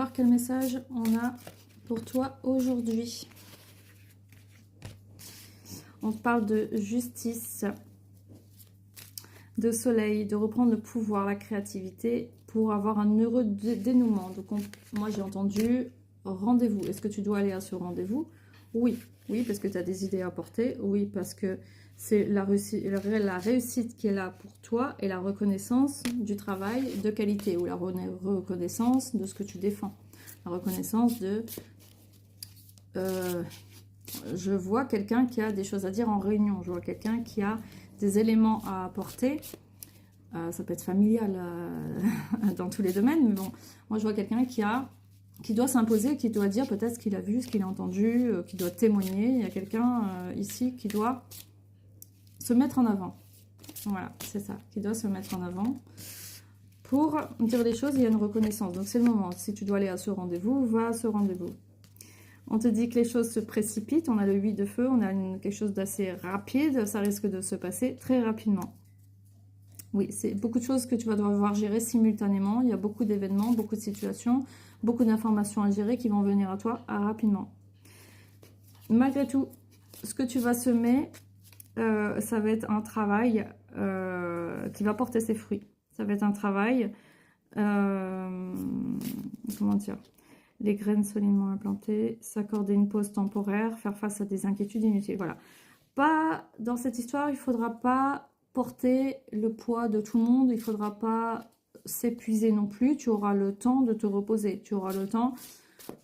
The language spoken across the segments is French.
voir quel message on a pour toi aujourd'hui. On te parle de justice, de soleil, de reprendre le pouvoir, la créativité pour avoir un heureux dénouement. Donc moi j'ai entendu rendez-vous. Est-ce que tu dois aller à ce rendez-vous? Oui. Oui, parce que tu as des idées à apporter. Oui, parce que c'est la réussite qui est là pour toi et la reconnaissance du travail de qualité ou la reconnaissance de ce que tu défends. La reconnaissance de... je vois quelqu'un qui a des choses à dire en réunion. Je vois quelqu'un qui a des éléments à apporter. Ça peut être familial dans tous les domaines, mais bon, moi je vois quelqu'un qui doit s'imposer, qui doit dire peut-être ce qu'il a vu, ce qu'il a entendu, qui doit témoigner. Il y a quelqu'un ici qui doit se mettre en avant. Voilà, c'est ça, qui doit se mettre en avant pour dire des choses. Il y a une reconnaissance, donc c'est le moment. Si tu dois aller à ce rendez-vous, va à ce rendez-vous. On te dit que les choses se précipitent, on a le 8 de feu, on a quelque chose d'assez rapide, ça risque de se passer très rapidement. Oui, c'est beaucoup de choses que tu vas devoir gérer simultanément, il y a beaucoup d'événements, beaucoup de situations, beaucoup d'informations à gérer qui vont venir à toi rapidement. Malgré tout, ce que tu vas semer, ça va être un travail qui va porter ses fruits. Ça va être un travail, comment dire, les graines solidement implantées, s'accorder une pause temporaire, faire face à des inquiétudes inutiles. Voilà. Pas, dans cette histoire, il ne faudra pas porter le poids de tout le monde, il ne faudra pas s'épuiser non plus. Tu auras le temps de te reposer, tu auras le temps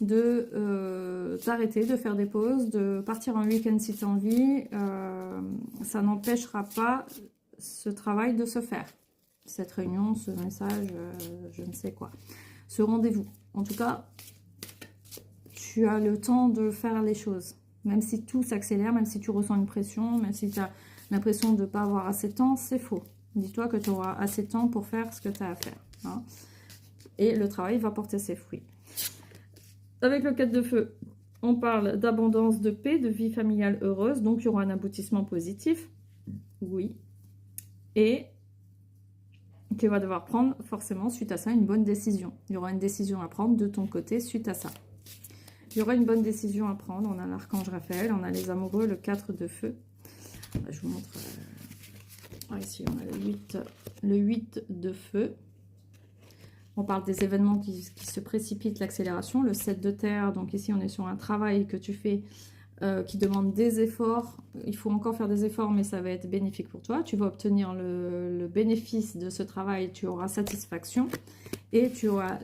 de t'arrêter, de faire des pauses, de partir en week-end si tu as envie. Ça n'empêchera pas ce travail de se faire. Cette réunion, ce message, je ne sais quoi. Ce rendez-vous. En tout cas, tu as le temps de faire les choses. Même si tout s'accélère, même si tu ressens une pression, même si tu as l'impression de ne pas avoir assez de temps, c'est faux. Dis-toi que tu auras assez de temps pour faire ce que tu as à faire. Hein. Et le travail va porter ses fruits. Avec le 4 de feu, on parle d'abondance, de paix, de vie familiale heureuse. Donc, il y aura un aboutissement positif. Oui. Et tu vas devoir prendre forcément, suite à ça, une bonne décision. Il y aura une décision à prendre de ton côté suite à ça. Il y aura une bonne décision à prendre. On a l'archange Raphaël, on a les amoureux, le 4 de feu. Je vous montre. Ici, on a le 8 de feu. On parle des événements qui se précipitent, l'accélération. Le 7 de terre, donc ici, on est sur un travail que tu fais qui demande des efforts. Il faut encore faire des efforts, mais ça va être bénéfique pour toi. Tu vas obtenir le bénéfice de ce travail, tu auras satisfaction et tu auras